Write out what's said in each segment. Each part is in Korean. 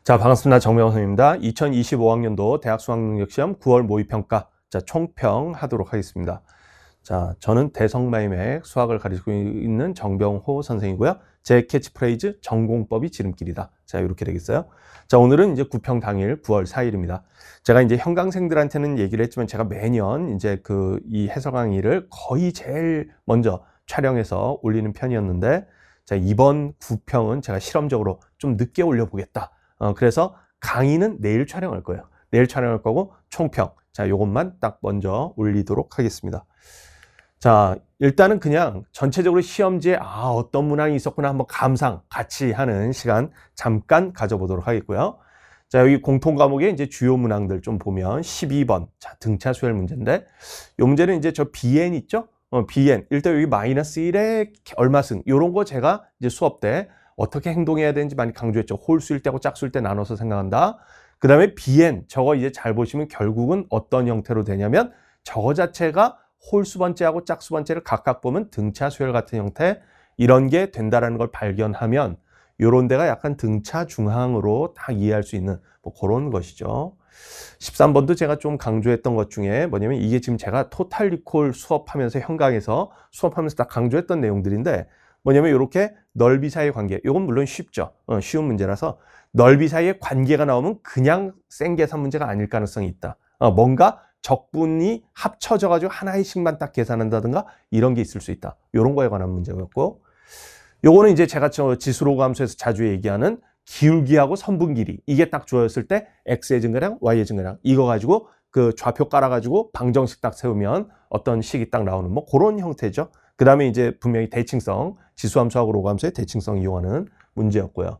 자, 반갑습니다. 정명선입니다. 2025학년도 대학 수학능력시험 9월 모의평가 총평 하도록 하겠습니다. 자, 저는 대성마이맥 수학을 가르치고 있는 정병호 선생이고요. 제 캐치프레이즈 전공법이 지름길이다. 자, 이렇게 되겠어요. 자, 오늘은 이제 구평 당일 9월 4일입니다. 제가 이제 현강생들한테는 얘기를 했지만 제가 매년 이제 이 해설 강의를 거의 제일 먼저 촬영해서 올리는 편이었는데, 자, 이번 구평은 제가 실험적으로 좀 늦게 올려보겠다. 그래서 강의는 내일 촬영할 거예요. 내일 촬영할 거고 총평. 자, 요것만 딱 먼저 올리도록 하겠습니다. 자, 일단은 그냥 전체적으로 시험지에 어떤 문항이 있었구나 한번 감상 같이 하는 시간 잠깐 가져보도록 하겠고요. 자, 여기 공통 과목에 이제 주요 문항들 좀 보면 12번. 자, 등차 수열 문제인데 요 문제는 이제 저 BN 있죠? BN. 일단 여기 마이너스 1의 얼마승. 요런 거 제가 이제 수업 때 어떻게 행동해야 되는지 많이 강조했죠. 홀수일 때하고 짝수일 때 나눠서 생각한다. 그 다음에 BN, 저거 이제 잘 보시면 결국은 어떤 형태로 되냐면 저거 자체가 홀수 번째하고 짝수 번째를 각각 보면 등차 수열 같은 형태, 이런 게 된다라는 걸 발견하면 요런 데가 약간 등차 중항으로 다 이해할 수 있는 뭐 그런 것이죠. 13번도 제가 좀 강조했던 것 중에 뭐냐면 이게 지금 제가 토탈 리콜 수업하면서 현강에서 수업하면서 딱 강조했던 내용들인데 뭐냐면 이렇게 넓이 사이의 관계, 이건 물론 쉽죠. 쉬운 문제라서 넓이 사이의 관계가 나오면 그냥 생계산 문제가 아닐 가능성이 있다. 뭔가 적분이 합쳐져 가지고 하나의 식만 딱 계산한다든가 이런 게 있을 수 있다. 이런 거에 관한 문제였고, 요거는 이제 제가 저 지수로그 함수에서 자주 얘기하는 기울기하고 선분 길이, 이게 딱 주어졌을 때 x의 증가량, y의 증가량, 이거 가지고 그 좌표 깔아가지고 방정식 딱 세우면 어떤 식이 딱 나오는 뭐 그런 형태죠. 그 다음에 이제 분명히 대칭성, 지수함수하고 로그함수의 대칭성 이용하는 문제였고요.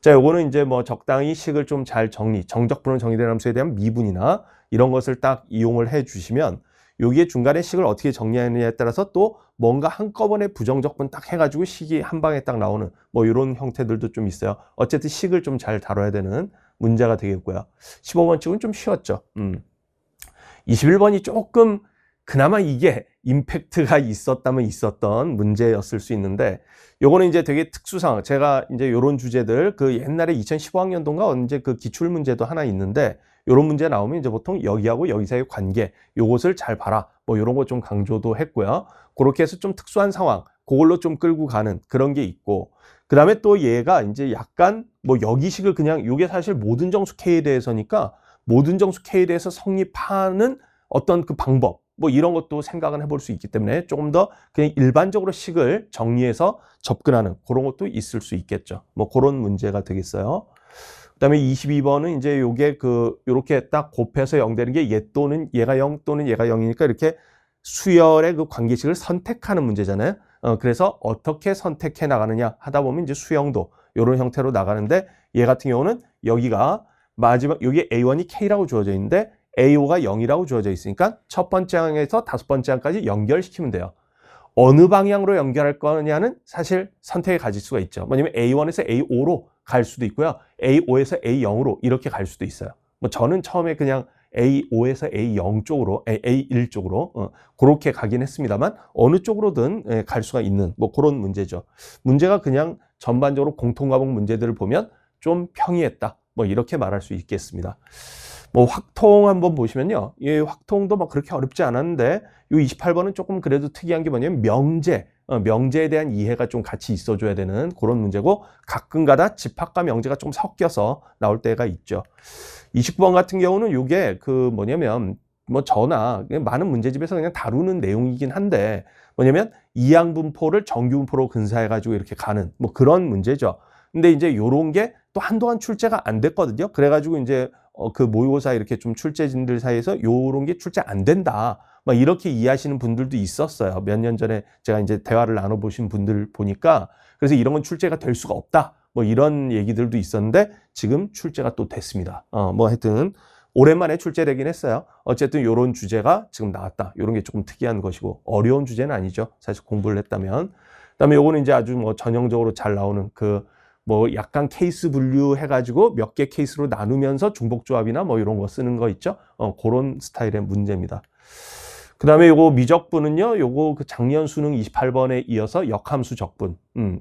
자, 요거는 이제 뭐 적당히 식을 좀 잘 정적분은 정의된 함수에 대한 미분이나 이런 것을 딱 이용을 해 주시면 여기에 중간에 식을 어떻게 정리하느냐에 따라서 또 뭔가 한꺼번에 부정적분 딱 해가지고 식이 한 방에 딱 나오는 뭐 이런 형태들도 좀 있어요. 어쨌든 식을 좀 잘 다뤄야 되는 문제가 되겠고요. 15번 측은 좀 쉬웠죠. 21번이 조금 그나마 이게 임팩트가 있었다면 있었던 문제였을 수 있는데, 요거는 이제 되게 특수상, 제가 이제 요런 주제들 그 옛날에 2015학년도인가 언제 그 기출 문제도 하나 있는데 요런 문제 나오면 이제 보통 여기하고 여기 사이의 관계, 요것을 잘 봐라. 뭐 요런 거 좀 강조도 했고요. 그렇게 해서 좀 특수한 상황, 그걸로 좀 끌고 가는 그런 게 있고, 그 다음에 또 얘가 이제 약간 뭐 여기식을 그냥 요게 사실 모든 정수 K에 대해서니까 모든 정수 K에 대해서 성립하는 어떤 그 방법, 뭐 이런 것도 생각은 해볼 수 있기 때문에 조금 더 그냥 일반적으로 식을 정리해서 접근하는 그런 것도 있을 수 있겠죠. 뭐 그런 문제가 되겠어요. 그다음에 22번은 이제 요게 요렇게 딱 곱해서 0 되는 게 얘 또는 얘가 0 또는 얘가 0이니까 이렇게 수열의 그 관계식을 선택하는 문제잖아요. 그래서 어떻게 선택해 나가느냐 하다 보면 이제 수형도 요런 형태로 나가는데, 얘 같은 경우는 여기가 마지막 여기 A1이 K라고 주어져 있는데 A5가 0이라고 주어져 있으니까 첫 번째 항에서 다섯 번째 항까지 연결시키면 돼요. 어느 방향으로 연결할 거냐는 사실 선택의 가질 수가 있죠. 뭐냐면 A1에서 A5로 갈 수도 있고요. A5에서 A0으로 이렇게 갈 수도 있어요. 뭐 저는 처음에 그냥 A5에서 A0 쪽으로, A1 쪽으로 그렇게 가긴 했습니다만 어느 쪽으로든 갈 수가 있는 뭐 그런 문제죠. 문제가 그냥 전반적으로 공통과목 문제들을 보면 좀 평이했다. 뭐 이렇게 말할 수 있겠습니다. 뭐 확통 한번 보시면요. 이 확통도 막 그렇게 어렵지 않았는데 이 28번은 조금 그래도 특이한 게 뭐냐면 명제에 대한 이해가 좀 같이 있어줘야 되는 그런 문제고, 가끔가다 집합과 명제가 좀 섞여서 나올 때가 있죠. 29번 같은 경우는 이게 뭐냐면 뭐 저나 많은 문제집에서 그냥 다루는 내용이긴 한데 뭐냐면 이항분포를 정규분포로 근사해가지고 이렇게 가는 뭐 그런 문제죠. 근데 이제 요런 게 또 한동안 출제가 안 됐거든요. 그래가지고 이제 그 모의고사 이렇게 좀 출제진들 사이에서 요런 게 출제 안 된다, 막 이렇게 이해하시는 분들도 있었어요. 몇 년 전에 제가 이제 대화를 나눠보신 분들 보니까. 그래서 이런 건 출제가 될 수가 없다, 뭐 이런 얘기들도 있었는데 지금 출제가 또 됐습니다. 뭐 하여튼 오랜만에 출제되긴 했어요. 어쨌든 요런 주제가 지금 나왔다. 요런 게 조금 특이한 것이고 어려운 주제는 아니죠. 사실 공부를 했다면. 그다음에 요거는 이제 아주 뭐 전형적으로 잘 나오는 뭐 약간 케이스 분류 해가지고 몇 개 케이스로 나누면서 중복조합이나 뭐 이런 거 쓰는 거 있죠. 그런 스타일의 문제입니다. 그 다음에 요거 미적분은요, 요거 그 작년 수능 28번에 이어서 역함수 적분.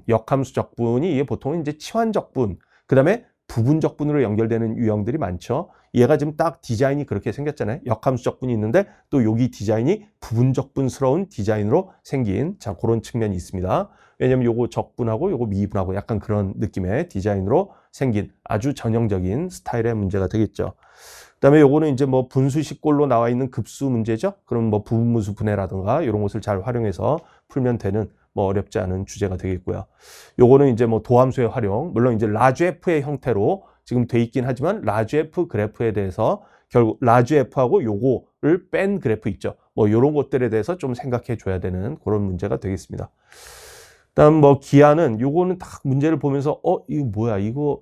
역함수 적분이 이게 보통 이제 치환 적분, 그 다음에 부분적분으로 연결되는 유형들이 많죠. 얘가 지금 딱 디자인이 그렇게 생겼잖아요. 역함수적분이 있는데 또 여기 디자인이 부분적분스러운 디자인으로 생긴 자 그런 측면이 있습니다. 왜냐면 요거 적분하고 요거 미분하고 약간 그런 느낌의 디자인으로 생긴 아주 전형적인 스타일의 문제가 되겠죠. 그다음에 요거는 이제 뭐 분수식꼴로 나와 있는 급수 문제죠. 그럼 뭐 부분분수 분해라든가 이런 것을 잘 활용해서 풀면 되는 뭐 어렵지 않은 주제가 되겠고요. 요거는 이제 뭐 도함수의 활용, 물론 이제 라지 F의 형태로 지금 돼 있긴 하지만 라지 F 그래프에 대해서 결국 라지 F하고 요거를 뺀 그래프 있죠. 뭐 요런 것들에 대해서 좀 생각해 줘야 되는 그런 문제가 되겠습니다. 그다음 뭐 기하는 요거는 딱 문제를 보면서 이거 뭐야 이거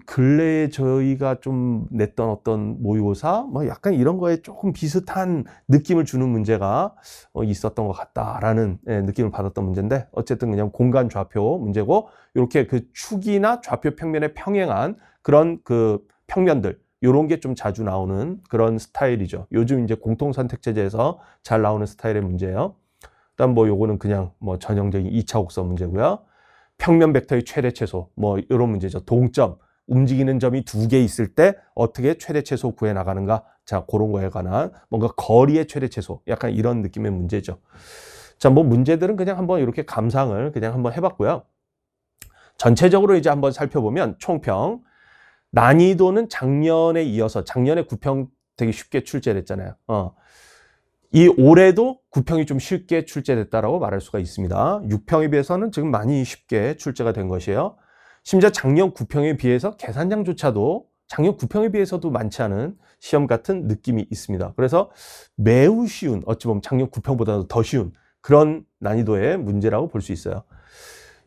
근래에 저희가 좀 냈던 어떤 모의고사 뭐 약간 이런 거에 조금 비슷한 느낌을 주는 문제가 있었던 것 같다라는 느낌을 받았던 문제인데 어쨌든 그냥 공간 좌표 문제고 이렇게 그 축이나 좌표 평면에 평행한 그런 그 평면들 요런 게 좀 자주 나오는 그런 스타일이죠. 요즘 이제 공통선택제제에서 잘 나오는 스타일의 문제예요. 일단 뭐 요거는 그냥 뭐 전형적인 2차 곡선 문제고요. 평면 벡터의 최대 최소 뭐 이런 문제죠. 동점, 움직이는 점이 2개 있을 때 어떻게 최대 최소 구해 나가는가. 자, 그런 거에 관한 뭔가 거리의 최대 최소 약간 이런 느낌의 문제죠. 자, 뭐 문제들은 그냥 한번 이렇게 감상을 그냥 한번 해봤고요. 전체적으로 이제 한번 살펴보면 총평 난이도는 작년에 이어서 작년에 9평 되게 쉽게 출제됐잖아요. 이 올해도 9평이 좀 쉽게 출제됐다라고 말할 수가 있습니다. 6평에 비해서는 지금 많이 쉽게 출제가 된 것이에요. 심지어 작년 9평에 비해서 계산량조차도 작년 9평에 비해서도 많지 않은 시험 같은 느낌이 있습니다. 그래서 매우 쉬운, 어찌 보면 작년 9평보다도 더 쉬운 그런 난이도의 문제라고 볼 수 있어요.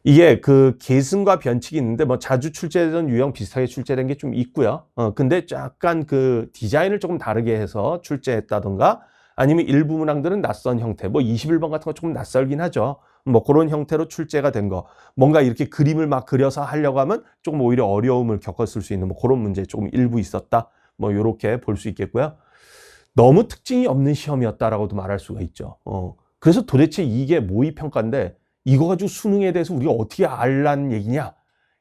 이게 그 계승과 변칙이 있는데 뭐 자주 출제되던 유형 비슷하게 출제된 게 좀 있고요. 근데 약간 그 디자인을 조금 다르게 해서 출제했다던가 아니면 일부 문항들은 낯선 형태, 뭐 21번 같은 거 조금 낯설긴 하죠. 뭐 그런 형태로 출제가 된 거. 뭔가 이렇게 그림을 막 그려서 하려고 하면 조금 오히려 어려움을 겪었을 수 있는 뭐 그런 문제 조금 일부 있었다. 뭐 이렇게 볼 수 있겠고요. 너무 특징이 없는 시험이었다라고도 말할 수가 있죠. 그래서 도대체 이게 모의평가인데 이거 가지고 수능에 대해서 우리가 어떻게 알라는 얘기냐?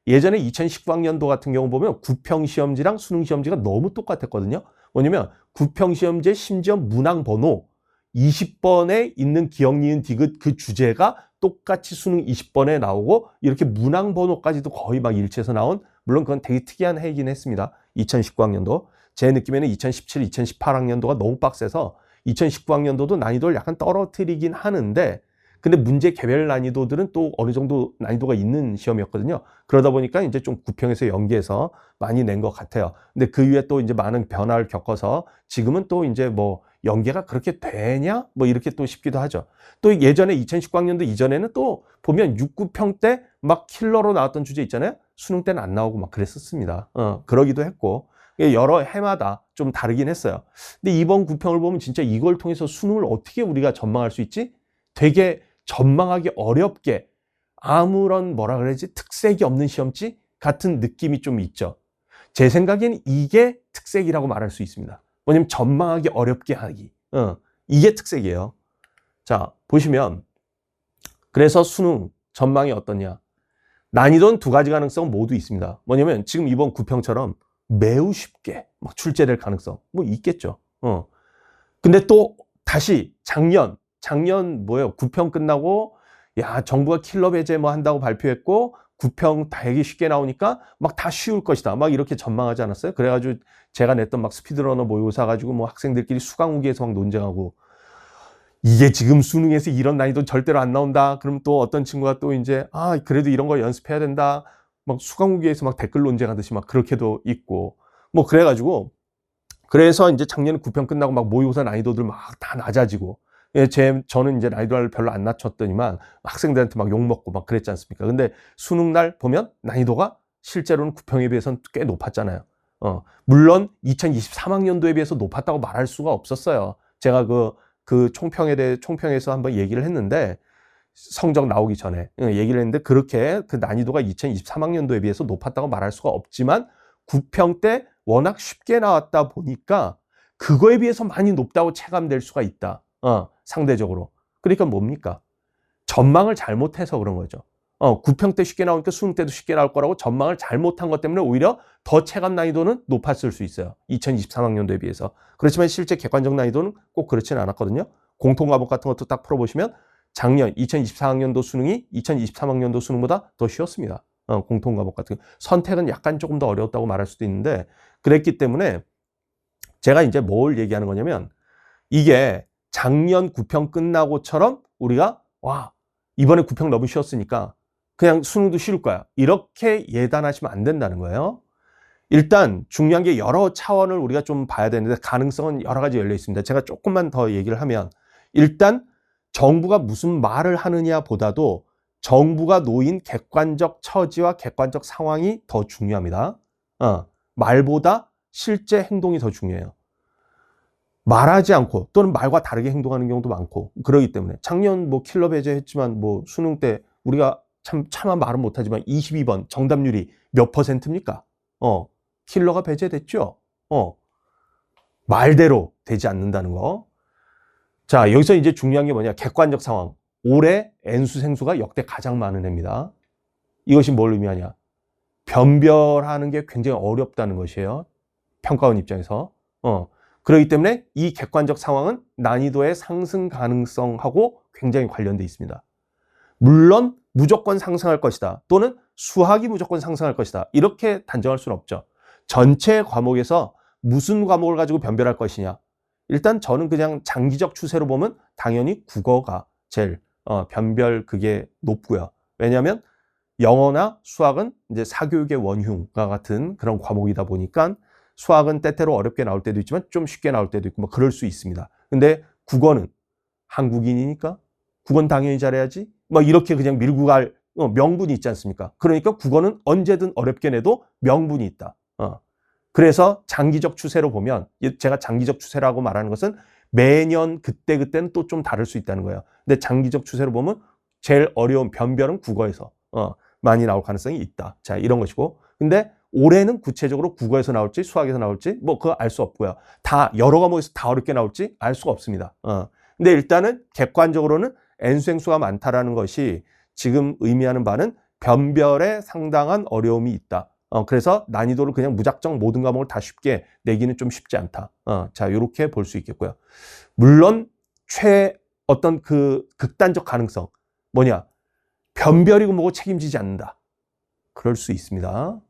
예전에 2019학년도 같은 경우 보면 9평 시험지랑 수능 시험지가 너무 똑같았거든요. 뭐냐면 9평 시험지에 심지어 문항 번호 20번에 있는 기억, 니은, 디귿 그 주제가 똑같이 수능 20번에 나오고 이렇게 문항 번호까지도 거의 막 일치해서 나온 물론 그건 되게 특이한 해이긴 했습니다. 2019학년도. 제 느낌에는 2017, 2018학년도가 너무 빡세서 2019학년도도 난이도를 약간 떨어뜨리긴 하는데 근데 문제 개별 난이도들은 또 어느 정도 난이도가 있는 시험이었거든요. 그러다 보니까 이제 좀 9평에서 연계해서 많이 낸 것 같아요. 근데 그 이후에 또 이제 많은 변화를 겪어서 지금은 또 이제 뭐 연계가 그렇게 되냐? 뭐 이렇게 또 싶기도 하죠. 또 예전에 2019학년도 이전에는 또 보면 6, 9평 때 막 킬러로 나왔던 주제 있잖아요. 수능 때는 안 나오고 막 그랬었습니다. 그러기도 했고. 여러 해마다 좀 다르긴 했어요. 근데 이번 9평을 보면 진짜 이걸 통해서 수능을 어떻게 우리가 전망할 수 있지? 되게 전망하기 어렵게 아무런 뭐라 그래야지 특색이 없는 시험지 같은 느낌이 좀 있죠. 제 생각에는 이게 특색이라고 말할 수 있습니다. 뭐냐면 전망하기 어렵게 하기. 이게 특색이에요. 자, 보시면 그래서 수능 전망이 어떠냐. 난이도는 두 가지 가능성 모두 있습니다. 뭐냐면 지금 이번 9평처럼 매우 쉽게 막 출제될 가능성 뭐 있겠죠. 근데 또 다시 작년 뭐예요? 9평 끝나고 야 정부가 킬러 배제 뭐 한다고 발표했고 9평 되게 쉽게 나오니까 막 다 쉬울 것이다. 막 이렇게 전망하지 않았어요? 그래가지고 제가 냈던 막 스피드러너 모의고사 가지고 뭐 학생들끼리 수강후기에서 막 논쟁하고 이게 지금 수능에서 이런 난이도 절대로 안 나온다. 그럼 또 어떤 친구가 또 이제 그래도 이런 거 연습해야 된다. 막 수강후기에서 막 댓글 논쟁하듯이 막 그렇게도 있고 뭐 그래가지고 그래서 이제 작년에 9평 끝나고 막 모의고사 난이도들 막 다 낮아지고 저는 이제 난이도를 별로 안 낮췄더니만 학생들한테 막 욕먹고 막 그랬지 않습니까? 근데 수능 날 보면 난이도가 실제로는 9평에 비해서는 꽤 높았잖아요. 물론 2023학년도에 비해서 높았다고 말할 수가 없었어요. 제가 그 총평에서 한번 얘기를 했는데 성적 나오기 전에 얘기를 했는데 그렇게 그 난이도가 2023학년도에 비해서 높았다고 말할 수가 없지만 9평 때 워낙 쉽게 나왔다 보니까 그거에 비해서 많이 높다고 체감될 수가 있다. 상대적으로. 그러니까 뭡니까? 전망을 잘못해서 그런 거죠. 구평 때 쉽게 나오니까 수능 때도 쉽게 나올 거라고 전망을 잘못한 것 때문에 오히려 더 체감 난이도는 높았을 수 있어요. 2023학년도에 비해서. 그렇지만 실제 객관적 난이도는 꼭 그렇지는 않았거든요. 공통 과목 같은 것도 딱 풀어보시면 작년 2024학년도 수능이 2023학년도 수능보다 더 쉬웠습니다. 공통 과목 같은 거. 선택은 약간 조금 더 어려웠다고 말할 수도 있는데 그랬기 때문에 제가 이제 뭘 얘기하는 거냐면 이게 작년 구평 끝나고처럼 우리가 와 이번에 구평 너무 쉬웠으니까 그냥 수능도 쉬울 거야. 이렇게 예단하시면 안 된다는 거예요. 일단 중요한 게 여러 차원을 우리가 좀 봐야 되는데 가능성은 여러 가지 열려 있습니다. 제가 조금만 더 얘기를 하면 일단 정부가 무슨 말을 하느냐 보다도 정부가 놓인 객관적 처지와 객관적 상황이 더 중요합니다. 말보다 실제 행동이 더 중요해요. 말하지 않고 또는 말과 다르게 행동하는 경우도 많고 그러기 때문에 작년 뭐 킬러 배제했지만 뭐 수능 때 우리가 차마 말은 못하지만 22번 정답률이 몇 %입니까? 킬러가 배제됐죠. 말대로 되지 않는다는 거. 자, 여기서 이제 중요한 게 뭐냐? 객관적 상황. 올해 N수 생수가 역대 가장 많은 해입니다. 이것이 뭘 의미하냐? 변별하는 게 굉장히 어렵다는 것이에요. 평가원 입장에서. 그렇기 때문에 이 객관적 상황은 난이도의 상승 가능성하고 굉장히 관련돼 있습니다. 물론 무조건 상승할 것이다. 또는 수학이 무조건 상승할 것이다. 이렇게 단정할 수는 없죠. 전체 과목에서 무슨 과목을 가지고 변별할 것이냐. 일단 저는 그냥 장기적 추세로 보면 당연히 국어가 제일 변별 그게 높고요. 왜냐하면 영어나 수학은 이제 사교육의 원흉과 같은 그런 과목이다 보니까 수학은 때때로 어렵게 나올 때도 있지만 좀 쉽게 나올 때도 있고 뭐 그럴 수 있습니다. 근데 국어는 한국인이니까 국어는 당연히 잘해야지. 뭐 이렇게 그냥 밀고 갈 명분이 있지 않습니까? 그러니까 국어는 언제든 어렵게 내도 명분이 있다. 그래서 장기적 추세로 보면 제가 장기적 추세라고 말하는 것은 매년 그때는 또 좀 다를 수 있다는 거예요. 근데 장기적 추세로 보면 제일 어려운 변별은 국어에서 많이 나올 가능성이 있다. 자, 이런 것이고. 근데 올해는 구체적으로 국어에서 나올지 수학에서 나올지 뭐 그거 알 수 없고요. 다 여러 과목에서 다 어렵게 나올지 알 수가 없습니다. 근데 일단은 객관적으로는 N수행수가 많다라는 것이 지금 의미하는 바는 변별에 상당한 어려움이 있다. 그래서 난이도를 그냥 무작정 모든 과목을 다 쉽게 내기는 좀 쉽지 않다. 자, 이렇게 볼 수 있겠고요. 물론 어떤 그 극단적 가능성 뭐냐? 변별이고 뭐고 책임지지 않는다. 그럴 수 있습니다.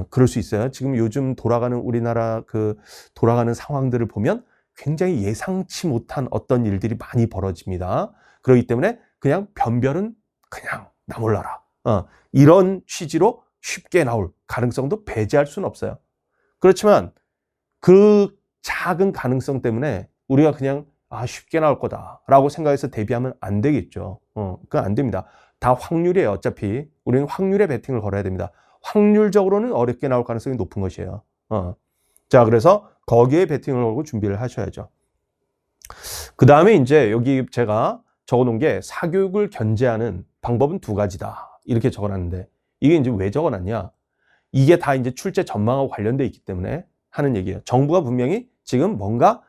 그럴 수 있어요. 지금 요즘 돌아가는 우리나라 그 돌아가는 상황들을 보면 굉장히 예상치 못한 어떤 일들이 많이 벌어집니다. 그렇기 때문에 그냥 변별은 그냥 나 몰라라. 이런 취지로 쉽게 나올 가능성도 배제할 수는 없어요. 그렇지만 그 작은 가능성 때문에 우리가 그냥 쉽게 나올 거다라고 생각해서 대비하면 안 되겠죠. 그건 안 됩니다. 다 확률이에요. 어차피 우리는 확률에 베팅을 걸어야 됩니다. 확률적으로는 어렵게 나올 가능성이 높은 것이에요. 자, 그래서 거기에 베팅을 걸고 준비를 하셔야죠. 그 다음에 이제 여기 제가 적어놓은 게 사교육을 견제하는 방법은 두 가지다. 이렇게 적어놨는데 이게 이제 왜 적어놨냐? 이게 다 이제 출제 전망하고 관련돼 있기 때문에 하는 얘기예요. 정부가 분명히 지금 뭔가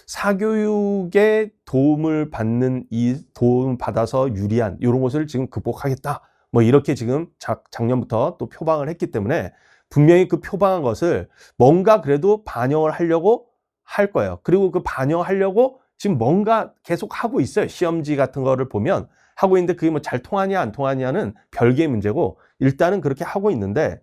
사교육에 도움을 받는 도움 받아서 유리한 이런 것을 지금 극복하겠다. 뭐 이렇게 지금 작년부터 또 표방을 했기 때문에 분명히 그 표방한 것을 뭔가 그래도 반영을 하려고 할 거예요. 그리고 그 반영하려고 지금 뭔가 계속 하고 있어요. 시험지 같은 거를 보면 하고 있는데 그게 뭐 잘 통하냐 안 통하냐는 별개의 문제고 일단은 그렇게 하고 있는데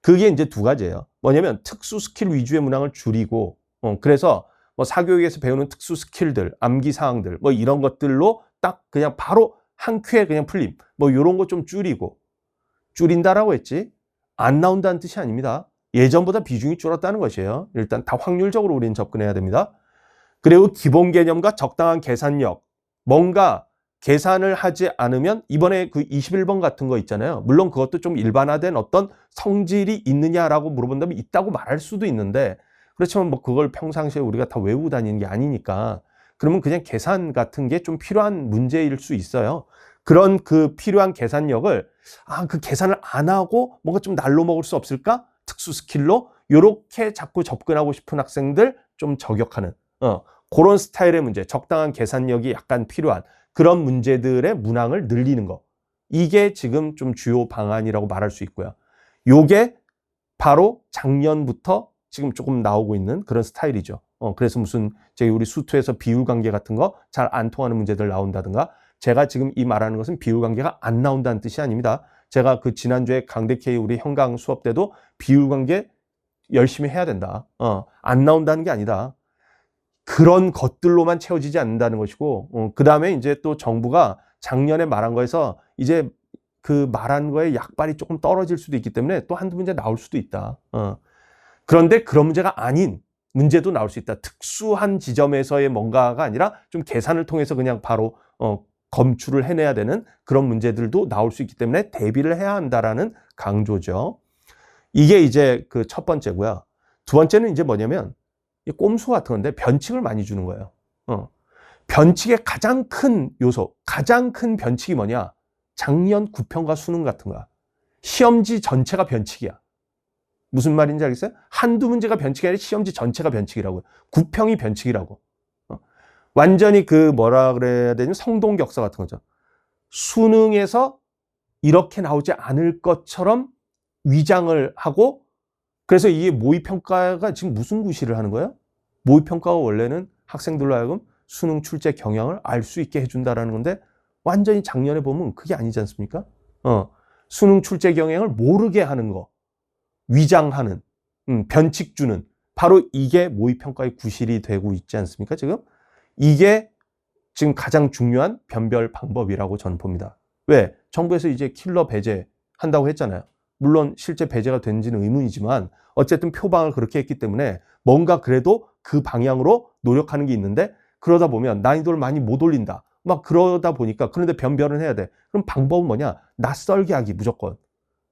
그게 이제 두 가지예요. 뭐냐면 특수 스킬 위주의 문항을 줄이고 그래서 뭐 사교육에서 배우는 특수 스킬들, 암기 사항들 뭐 이런 것들로 딱 그냥 바로 한 큐에 그냥 풀림 뭐 이런 거 좀 줄인다라고 했지 안 나온다는 뜻이 아닙니다. 예전보다 비중이 줄었다는 것이에요. 일단 다 확률적으로 우리는 접근해야 됩니다. 그리고 기본 개념과 적당한 계산력 뭔가 계산을 하지 않으면 이번에 그 21번 같은 거 있잖아요. 물론 그것도 좀 일반화된 어떤 성질이 있느냐라고 물어본다면 있다고 말할 수도 있는데 그렇지만 뭐 그걸 평상시에 우리가 다 외우고 다니는 게 아니니까 그러면 그냥 계산 같은 게 좀 필요한 문제일 수 있어요. 그런 그 필요한 계산력을 그 계산을 안 하고 뭔가 좀 날로 먹을 수 없을까? 특수 스킬로 이렇게 자꾸 접근하고 싶은 학생들 좀 저격하는 그런 스타일의 문제, 적당한 계산력이 약간 필요한 그런 문제들의 문항을 늘리는 거. 이게 지금 좀 주요 방안이라고 말할 수 있고요. 요게 바로 작년부터 지금 조금 나오고 있는 그런 스타일이죠. 그래서 무슨 저희 우리 수투에서 비율 관계 같은 거 잘 안 통하는 문제들 나온다든가, 제가 지금 이 말하는 것은 비율 관계가 안 나온다는 뜻이 아닙니다. 제가 그 지난주에 강대K 우리 형강 수업 때도 비율 관계 열심히 해야 된다. 안 나온다는 게 아니다. 그런 것들로만 채워지지 않는다는 것이고, 그 다음에 이제 또 정부가 작년에 말한 거에서 이제 그 말한 거에 약발이 조금 떨어질 수도 있기 때문에 또 한두 문제 나올 수도 있다. 그런데 그런 문제가 아닌 문제도 나올 수 있다. 특수한 지점에서의 뭔가가 아니라 좀 계산을 통해서 그냥 바로 검출을 해내야 되는 그런 문제들도 나올 수 있기 때문에 대비를 해야 한다라는 강조죠. 이게 이제 그 첫 번째고요. 두 번째는 이제 뭐냐면 꼼수 같은 건데 변칙을 많이 주는 거예요. 변칙의 가장 큰 요소, 가장 큰 변칙이 뭐냐? 작년 구평과 수능 같은 거야. 시험지 전체가 변칙이야. 무슨 말인지 알겠어요? 한두 문제가 변칙이 아니라 시험지 전체가 변칙이라고요. 구평이 변칙이라고. 완전히 그 뭐라 그래야 되냐면 성동격사 같은 거죠. 수능에서 이렇게 나오지 않을 것처럼 위장을 하고, 그래서 이게 모의평가가 지금 무슨 구실을 하는 거예요? 모의평가가 원래는 학생들로 하여금 수능 출제 경향을 알 수 있게 해준다라는 건데, 완전히 작년에 보면 그게 아니지 않습니까? 수능 출제 경향을 모르게 하는 거, 위장하는, 변칙 주는, 바로 이게 모의평가의 구실이 되고 있지 않습니까, 지금? 이게 지금 가장 중요한 변별 방법이라고 저는 봅니다. 왜? 정부에서 이제 킬러 배제 한다고 했잖아요. 물론 실제 배제가 된지는 의문이지만 어쨌든 표방을 그렇게 했기 때문에 뭔가 그래도 그 방향으로 노력하는 게 있는데, 그러다 보면 난이도를 많이 못 올린다. 막 그러다 보니까, 그런데 변별은 해야 돼. 그럼 방법은 뭐냐? 낯설게 하기, 무조건.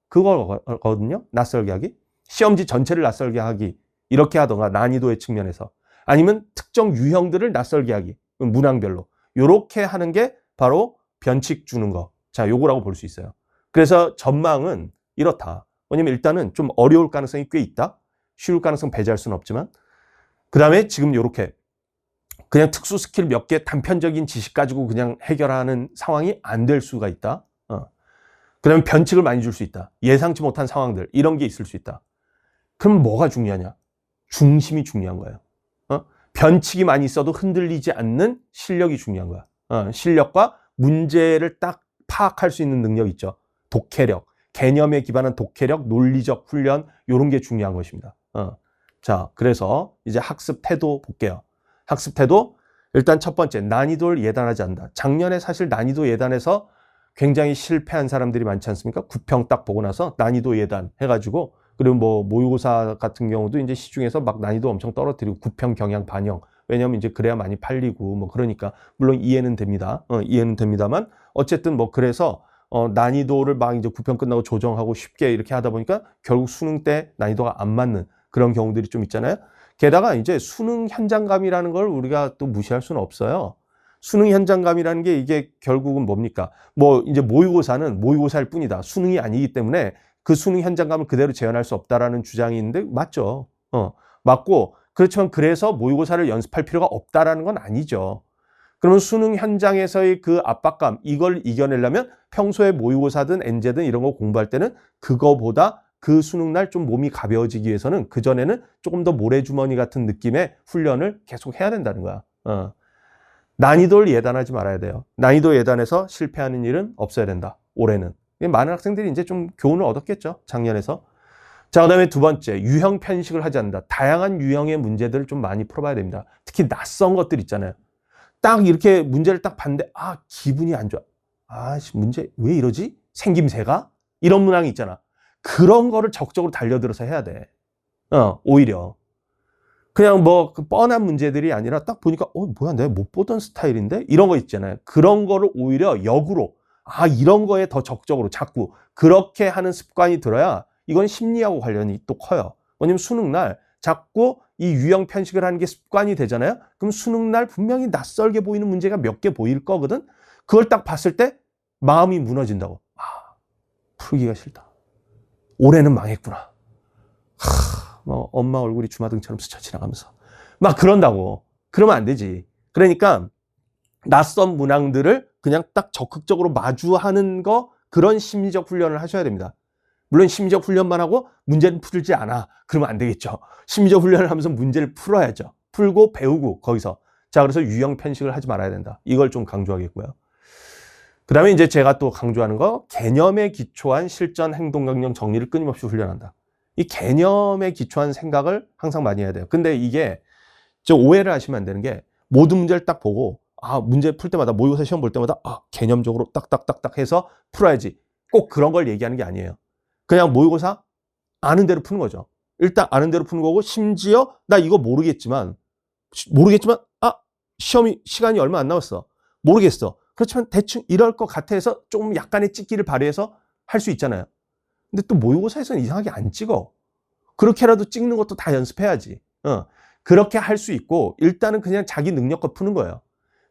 그거거든요. 낯설게 하기. 시험지 전체를 낯설게 하기. 이렇게 하던가, 난이도의 측면에서. 아니면 특정 유형들을 낯설게 하기. 문항별로. 요렇게 하는 게 바로 변칙 주는 거. 자, 요거라고 볼 수 있어요. 그래서 전망은 이렇다. 왜냐면 일단은 좀 어려울 가능성이 꽤 있다. 쉬울 가능성 배제할 수는 없지만. 그 다음에 지금 요렇게 그냥 특수 스킬 몇 개 단편적인 지식 가지고 그냥 해결하는 상황이 안 될 수가 있다. 그 다음에 변칙을 많이 줄 수 있다. 예상치 못한 상황들, 이런 게 있을 수 있다. 그럼 뭐가 중요하냐? 중심이 중요한 거예요. 변칙이 많이 있어도 흔들리지 않는 실력이 중요한 거야. 실력과 문제를 딱 파악할 수 있는 능력 있죠. 독해력, 개념에 기반한 독해력, 논리적 훈련, 이런 게 중요한 것입니다. 자, 그래서 이제 학습 태도 볼게요. 학습 태도, 일단 첫 번째, 난이도를 예단하지 않는다. 작년에 사실 난이도 예단해서 굉장히 실패한 사람들이 많지 않습니까? 구평 딱 보고 나서 난이도 예단 해가지고, 그리고 뭐 모의고사 같은 경우도 이제 시중에서 막 난이도 엄청 떨어뜨리고 구평 경향 반영. 왜냐하면 이제 그래야 많이 팔리고 뭐 그러니까, 물론 이해는 됩니다. 이해는 됩니다만 어쨌든 뭐 그래서 난이도를 막 이제 구평 끝나고 조정하고 쉽게 이렇게 하다 보니까 결국 수능 때 난이도가 안 맞는 그런 경우들이 좀 있잖아요. 게다가 이제 수능 현장감이라는 걸 우리가 또 무시할 수는 없어요. 수능 현장감이라는 게 이게 결국은 뭡니까? 뭐 이제 모의고사는 모의고사일 뿐이다. 수능이 아니기 때문에 그 수능 현장감을 그대로 재현할 수 없다라는 주장이 있는데 맞죠. 맞고, 그렇지만 그래서 모의고사를 연습할 필요가 없다라는 건 아니죠. 그러면 수능 현장에서의 그 압박감, 이걸 이겨내려면 평소에 모의고사든 엔제든 이런 거 공부할 때는 그거보다 그 수능날 좀 몸이 가벼워지기 위해서는 그전에는 조금 더 모래주머니 같은 느낌의 훈련을 계속 해야 된다는 거야. 난이도를 예단하지 말아야 돼요. 난이도 예단해서 실패하는 일은 없어야 된다. 올해는. 많은 학생들이 이제 좀 교훈을 얻었겠죠. 작년에서. 자, 그 다음에 두 번째, 유형 편식을 하지 않는다. 다양한 유형의 문제들을 좀 많이 풀어봐야 됩니다. 특히 낯선 것들 있잖아요. 딱 이렇게 문제를 딱 봤는데, 기분이 안 좋아. 문제 왜 이러지? 생김새가? 이런 문항이 있잖아. 그런 거를 적극적으로 달려들어서 해야 돼. 오히려. 그냥 뭐 뻔한 문제들이 아니라 딱 보니까, 뭐야, 내가 못 보던 스타일인데? 이런 거 있잖아요. 그런 거를 오히려 역으로, 이런 거에 더 적극적으로 자꾸 그렇게 하는 습관이 들어야 이건 심리하고 관련이 또 커요. 왜냐면 수능날 자꾸 이 유형 편식을 하는 게 습관이 되잖아요. 그럼 수능날 분명히 낯설게 보이는 문제가 몇 개 보일 거거든. 그걸 딱 봤을 때 마음이 무너진다고. 풀기가 싫다. 올해는 망했구나. 뭐 엄마 얼굴이 주마등처럼 스쳐 지나가면서 막 그런다고. 그러면 안 되지. 그러니까 낯선 문항들을 그냥 딱 적극적으로 마주하는 거, 그런 심리적 훈련을 하셔야 됩니다. 물론 심리적 훈련만 하고 문제는 풀지 않아. 그러면 안 되겠죠. 심리적 훈련을 하면서 문제를 풀어야죠. 풀고 배우고 거기서. 자, 그래서 유형 편식을 하지 말아야 된다. 이걸 좀 강조하겠고요. 그 다음에 이제 제가 또 강조하는 거, 개념에 기초한 실전 행동 강령 정리를 끊임없이 훈련한다. 이 개념에 기초한 생각을 항상 많이 해야 돼요. 근데 이게 저 오해를 하시면 안 되는 게, 모든 문제를 딱 보고 문제 풀 때마다, 모의고사 시험 볼 때마다 개념적으로 딱딱딱딱 해서 풀어야지, 꼭 그런 걸 얘기하는 게 아니에요. 그냥 모의고사 아는 대로 푸는 거죠. 일단 아는 대로 푸는 거고, 심지어 나 이거 모르겠지만 시험이 시간이 얼마 안 남았어, 모르겠어. 그렇지만 대충 이럴 것 같아 해서 좀 약간의 찍기를 발휘해서 할 수 있잖아요. 근데 또 모의고사에서는 이상하게 안 찍어. 그렇게라도 찍는 것도 다 연습해야지. 그렇게 할 수 있고, 일단은 그냥 자기 능력껏 푸는 거예요.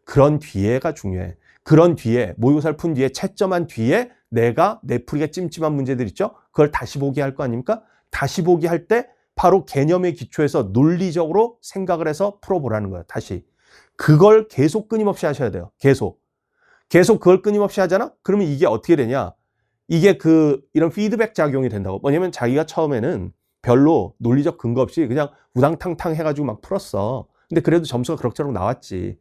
그런 뒤에가 중요해. 그런 뒤에, 모의고사를 푼 뒤에, 채점한 뒤에 내가 내 풀이가 찜찜한 문제들 있죠? 그걸 다시 보기 할 거 아닙니까? 다시 보기 할 때 바로 개념의 기초에서 논리적으로 생각을 해서 풀어보라는 거예요. 다시. 그걸 계속 끊임없이 하셔야 돼요. 계속 그걸 끊임없이 하잖아? 그러면 이게 어떻게 되냐? 이게 이런 피드백 작용이 된다고. 뭐냐면 자기가 처음에는 별로 논리적 근거 없이 그냥 우당탕탕 해가지고 막 풀었어. 근데 그래도 점수가 그럭저럭 나왔지.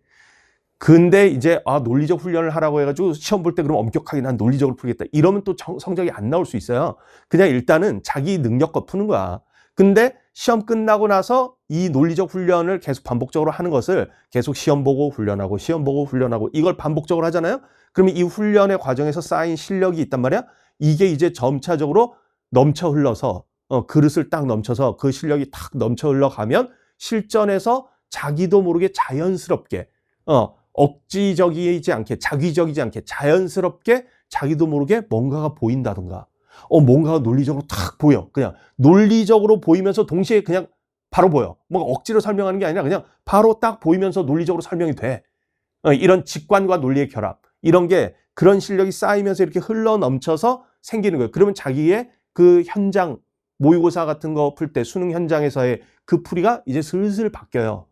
근데 이제 논리적 훈련을 하라고 해가지고 시험 볼 때 그럼 엄격하게 난 논리적으로 풀겠다, 이러면 또 성적이 안 나올 수 있어요. 그냥 일단은 자기 능력껏 푸는 거야. 근데 시험 끝나고 나서 이 논리적 훈련을 계속 반복적으로 하는 것을 계속 시험 보고 훈련하고 시험 보고 훈련하고 이걸 반복적으로 하잖아요. 그러면 이 훈련의 과정에서 쌓인 실력이 있단 말이야. 이게 이제 점차적으로 넘쳐 흘러서 그릇을 딱 넘쳐서 그 실력이 탁 넘쳐 흘러가면 실전에서 자기도 모르게 자연스럽게 억지적이지 않게, 자기적이지 않게 자연스럽게 자기도 모르게 뭔가가 보인다던가 뭔가가 논리적으로 탁 보여. 그냥 논리적으로 보이면서 동시에 그냥 바로 보여. 뭔가 억지로 설명하는 게 아니라 그냥 바로 딱 보이면서 논리적으로 설명이 돼. 이런 직관과 논리의 결합, 이런 게 그런 실력이 쌓이면서 이렇게 흘러 넘쳐서 생기는 거예요. 그러면 자기의 그 현장, 모의고사 같은 거 풀 때 수능 현장에서의 그 풀이가 이제 슬슬 바뀌어요.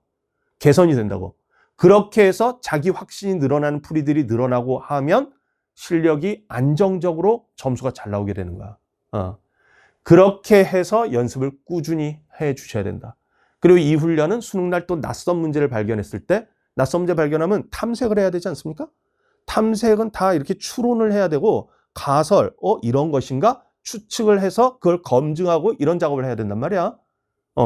개선이 된다고. 그렇게 해서 자기 확신이 늘어나는 풀이들이 늘어나고 하면 실력이 안정적으로 점수가 잘 나오게 되는 거야. 그렇게 해서 연습을 꾸준히 해 주셔야 된다. 그리고 이 훈련은 수능날 또 낯선 문제를 발견했을 때, 낯선 문제 발견하면 탐색을 해야 되지 않습니까? 탐색은 다 이렇게 추론을 해야 되고, 가설, 이런 것인가? 추측을 해서 그걸 검증하고 이런 작업을 해야 된단 말이야.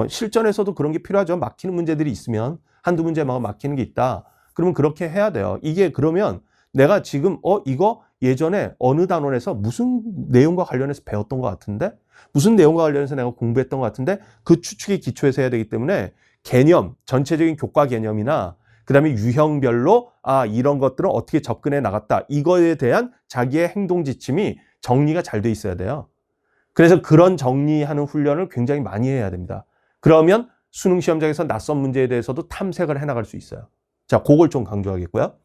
실전에서도 그런 게 필요하죠. 막히는 문제들이 있으면, 한두 문제 막히는 게 있다. 그러면 그렇게 해야 돼요. 이게 그러면 내가 지금 이거 예전에 어느 단원에서 무슨 내용과 관련해서 배웠던 것 같은데, 무슨 내용과 관련해서 내가 공부했던 것 같은데, 그 추측의 기초에서 해야 되기 때문에 개념, 전체적인 교과 개념이나 그 다음에 유형별로 이런 것들은 어떻게 접근해 나갔다, 이거에 대한 자기의 행동 지침이 정리가 잘 돼 있어야 돼요. 그래서 그런 정리하는 훈련을 굉장히 많이 해야 됩니다. 그러면 수능 시험장에서 낯선 문제에 대해서도 탐색을 해나갈 수 있어요. 자, 그걸 좀 강조하겠고요.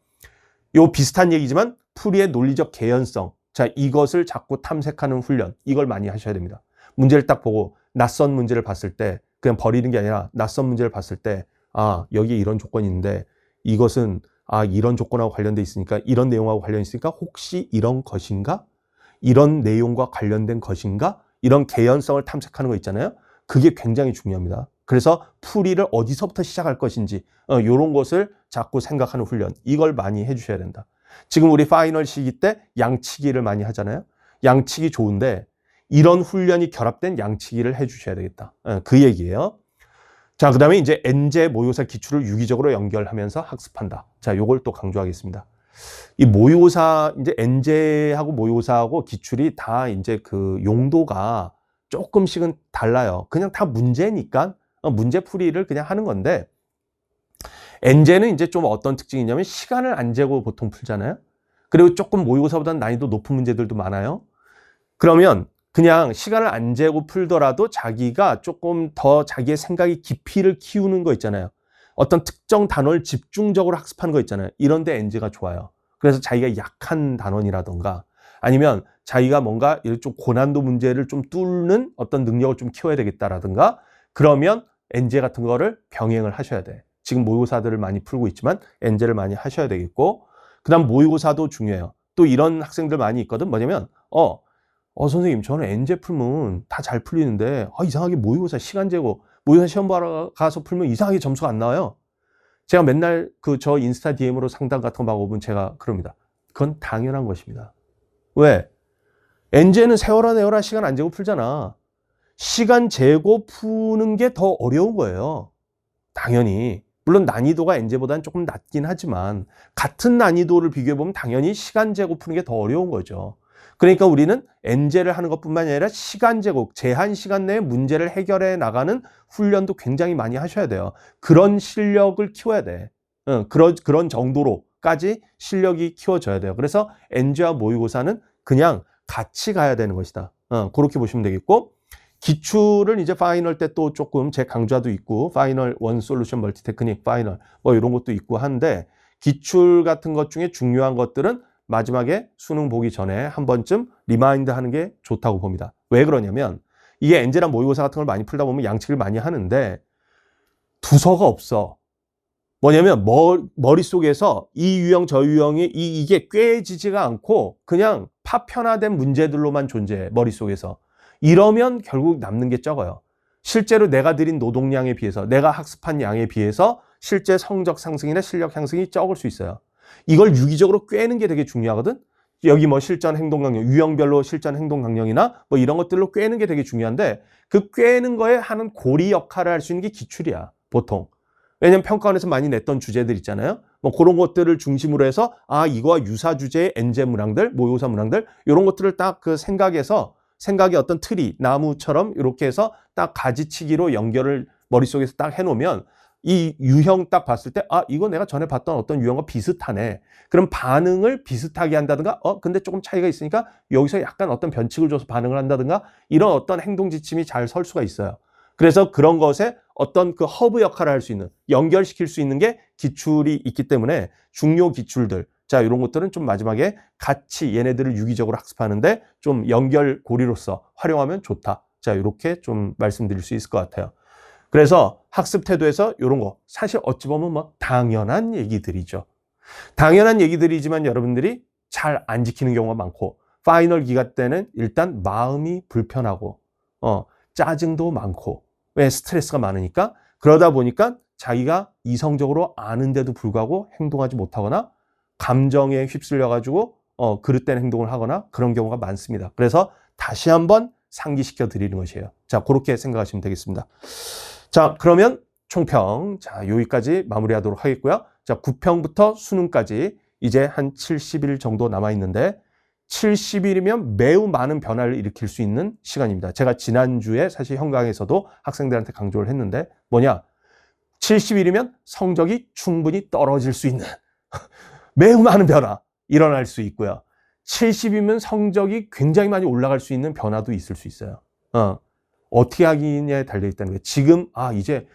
요 비슷한 얘기지만 풀이의 논리적 개연성, 자, 이것을 자꾸 탐색하는 훈련, 이걸 많이 하셔야 됩니다. 문제를 딱 보고 낯선 문제를 봤을 때 그냥 버리는 게 아니라, 낯선 문제를 봤을 때 여기에 이런 조건이 있는데 이것은 이런 조건하고 관련돼 있으니까, 이런 내용하고 관련이 있으니까 혹시 이런 것인가? 이런 내용과 관련된 것인가? 이런 개연성을 탐색하는 거 있잖아요. 그게 굉장히 중요합니다. 그래서 풀이를 어디서부터 시작할 것인지 이런 것을 자꾸 생각하는 훈련, 이걸 많이 해주셔야 된다. 지금 우리 파이널 시기 때 양치기를 많이 하잖아요. 양치기 좋은데 이런 훈련이 결합된 양치기를 해주셔야 되겠다. 그 얘기예요. 자, 그 다음에 이제 엔제 모의고사 기출을 유기적으로 연결하면서 학습한다. 자, 요걸 또 강조하겠습니다. 이 모의고사, 이제 엔제하고 모의고사하고 기출이 다 이제 그 용도가 조금씩은 달라요. 그냥 다 문제니까 문제 풀이를 그냥 하는 건데, 엔제는 이제 좀 어떤 특징이 있냐면 시간을 안 재고 보통 풀잖아요. 그리고 조금 모의고사보다는 난이도 높은 문제들도 많아요. 그러면 그냥 시간을 안 재고 풀더라도 자기가 조금 더 자기의 생각의 깊이를 키우는 거 있잖아요. 어떤 특정 단어를 집중적으로 학습하는 거 있잖아요. 이런 데 엔제가 좋아요. 그래서 자기가 약한 단원이라던가, 아니면 자기가 뭔가 좀 고난도 문제를 좀 뚫는 어떤 능력을 좀 키워야 되겠다라든가, 그러면 엔제 같은 거를 병행을 하셔야 돼. 지금 모의고사들을 많이 풀고 있지만 엔제를 많이 하셔야 되겠고, 그 다음 모의고사도 중요해요. 또 이런 학생들 많이 있거든. 뭐냐면 선생님, 저는 N제 풀면 다 잘 풀리는데 이상하게 모의고사 시간 재고 모의고사 시험 보러 가서 풀면 이상하게 점수가 안 나와요. 제가 맨날 저 인스타 DM으로 상담 같은 거 막 오면 제가 그럽니다. 그건 당연한 것입니다. 왜? N제는 세워라 내워라 시간 안 재고 풀잖아. 시간 재고 푸는 게 더 어려운 거예요. 당연히. 물론 난이도가 N제보다는 조금 낮긴 하지만 같은 난이도를 비교해보면 당연히 시간 재고 푸는 게 더 어려운 거죠. 그러니까 우리는 N제를 하는 것뿐만이 아니라 시간 제고, 제한 시간 내에 문제를 해결해 나가는 훈련도 굉장히 많이 하셔야 돼요. 그런 실력을 키워야 돼. 그런 정도로까지 실력이 키워져야 돼요. 그래서 N제와 모의고사는 그냥 같이 가야 되는 것이다. 그렇게 보시면 되겠고, 기출을 이제 파이널 때 또 조금 제 강좌도 있고, 파이널 원 솔루션 멀티 테크닉 파이널 뭐 이런 것도 있고 한데, 기출 같은 것 중에 중요한 것들은 마지막에 수능 보기 전에 한 번쯤 리마인드 하는 게 좋다고 봅니다. 왜 그러냐면 이게 N제나 모의고사 같은 걸 많이 풀다 보면 양측을 많이 하는데 두서가 없어. 뭐냐면 머릿속에서 이 유형 저 유형이 이게 꿰지지가 않고 그냥 파편화된 문제들로만 존재해, 머릿속에서. 이러면 결국 남는 게 적어요. 실제로 내가 들인 노동량에 비해서, 내가 학습한 양에 비해서 실제 성적 상승이나 실력 향상이 적을 수 있어요. 이걸 유기적으로 꿰는 게 되게 중요하거든. 여기 뭐 실전 행동 강령, 유형별로 실전 행동 강령이나 뭐 이런 것들로 꿰는 게 되게 중요한데, 그 꿰는 거에 하는 고리 역할을 할 수 있는 게 기출이야, 보통. 왜냐면 평가원에서 많이 냈던 주제들 있잖아요. 뭐 그런 것들을 중심으로 해서 이거와 유사 주제의 N제 문항들, 모의고사 문항들, 이런 것들을 딱 그 생각의 어떤 틀이 나무처럼 이렇게 해서 딱 가지치기로 연결을 머릿속에서 딱 해놓으면 이 유형 딱 봤을 때 이거 내가 전에 봤던 어떤 유형과 비슷하네. 그럼 반응을 비슷하게 한다든가 근데 조금 차이가 있으니까 여기서 약간 어떤 변칙을 줘서 반응을 한다든가, 이런 어떤 행동 지침이 잘 설 수가 있어요. 그래서 그런 것에 어떤 그 허브 역할을 할 수 있는, 연결시킬 수 있는 게 기출이 있기 때문에 중요 기출들, 자, 이런 것들은 좀 마지막에 같이 얘네들을 유기적으로 학습하는데 좀 연결 고리로서 활용하면 좋다. 자, 이렇게 좀 말씀드릴 수 있을 것 같아요. 그래서 학습 태도에서 이런 거 사실 어찌 보면 뭐 당연한 얘기들이죠. 당연한 얘기들이지만 여러분들이 잘 안 지키는 경우가 많고, 파이널 기간 때는 일단 마음이 불편하고 짜증도 많고, 왜? 스트레스가 많으니까. 그러다 보니까 자기가 이성적으로 아는데도 불구하고 행동하지 못하거나 감정에 휩쓸려 가지고 그릇된 행동을 하거나 그런 경우가 많습니다. 그래서 다시 한번 상기시켜 드리는 것이에요. 자, 그렇게 생각하시면 되겠습니다. 자, 그러면 총평, 자, 여기까지 마무리하도록 하겠고요. 자, 9평부터 수능까지 이제 한 70일 정도 남아 있는데, 70일이면 매우 많은 변화를 일으킬 수 있는 시간입니다. 제가 지난주에 사실 현강에서도 학생들한테 강조를 했는데, 뭐냐? 70일이면 성적이 충분히 떨어질 수 있는 매우 많은 변화 일어날 수 있고요. 70이면 성적이 굉장히 많이 올라갈 수 있는 변화도 있을 수 있어요. 어떻게 하기냐에 달려있다는 거예요. 지금 이제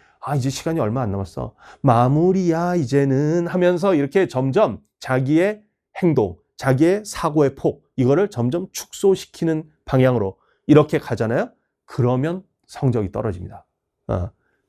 시간이 얼마 안 남았어, 마무리야 이제는 하면서 이렇게 점점 자기의 행동, 자기의 사고의 폭, 이거를 점점 축소시키는 방향으로 이렇게 가잖아요. 그러면 성적이 떨어집니다.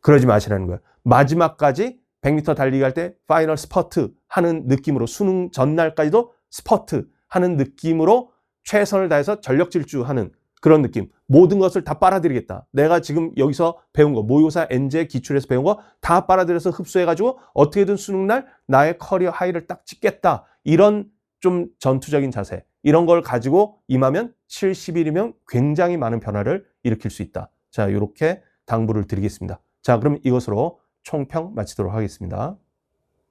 그러지 마시라는 거예요. 마지막까지 100m 달리기 할 때 파이널 스퍼트 하는 느낌으로, 수능 전날까지도 스퍼트 하는 느낌으로 최선을 다해서 전력 질주하는 그런 느낌. 모든 것을 다 빨아들이겠다. 내가 지금 여기서 배운 거, 모의고사 N제 기출에서 배운 거 다 빨아들여서 흡수해가지고 어떻게든 수능날 나의 커리어 하이를 딱 찍겠다. 이런 좀 전투적인 자세, 이런 걸 가지고 임하면 70일이면 굉장히 많은 변화를 일으킬 수 있다. 자, 이렇게 당부를 드리겠습니다. 자, 그럼 이것으로 총평 마치도록 하겠습니다.